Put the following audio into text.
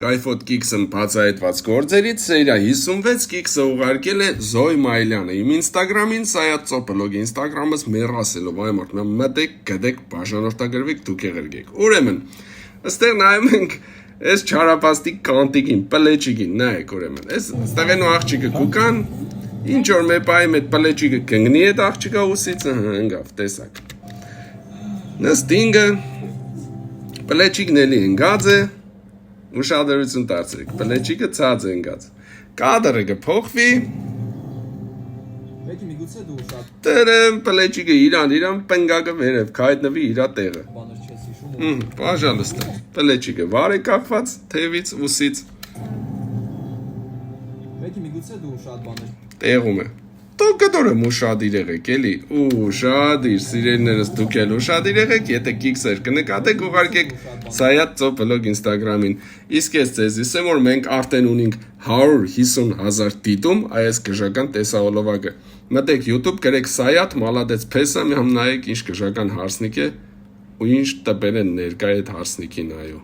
Կայֆոտ կիքսը բացահայտված գործերից սերիա 56 կիքսը ուղարկել է Զոյ Մայլյանը իմ ինստագրամին սայած ծոպլոգի ինստագրամս մեռասելով այ մարդ մտեք գդեք բաժանորդագրվեք դուք եղերգեք ուրեմն այստեղ նայում ենք այս չարապաստիկ կանտիկին պլեչիկին նայեք ուրեմն այս այստեղ են աղջիկը կուկան ինչ որ մեպայի մետ պլեչիկը կնգնի այդ աղջիկա ուսից ընկավ տեսակ նստինգը պլեչիկն էլի ընկած է Ուշադրություն դարձրեք, պլեչիկը ցած է ընկած, կադրը կփոխվի, տերեմ պլեչիկը իրան պնգակը վերև, կայտնվի իրա տեղը, պաժալստը, պլեչիկը վար է կախված, թևից, ուսից, տեղում է, տող կտոր եմ ուշադիր եղեք, էլի, ուշադիր, սիրելիներս դուք էլ ուշադիր եղեք, եթե կիքսեր կնկատեք ուղարկեք սայատ ծոպլոգ ինստագրամին, իսկ ես ձեզ իսեմ, որ մենք արդեն ունինք 150,000 դիտում այս գժական տեսահոլովակը, մտեք YouTube գրեք սայատ մալադեց փեսա, մի համ նայեք ինչ գժական հարսնիկ է ու ինչ տպեր են ներկա այդ հարսնիկին այո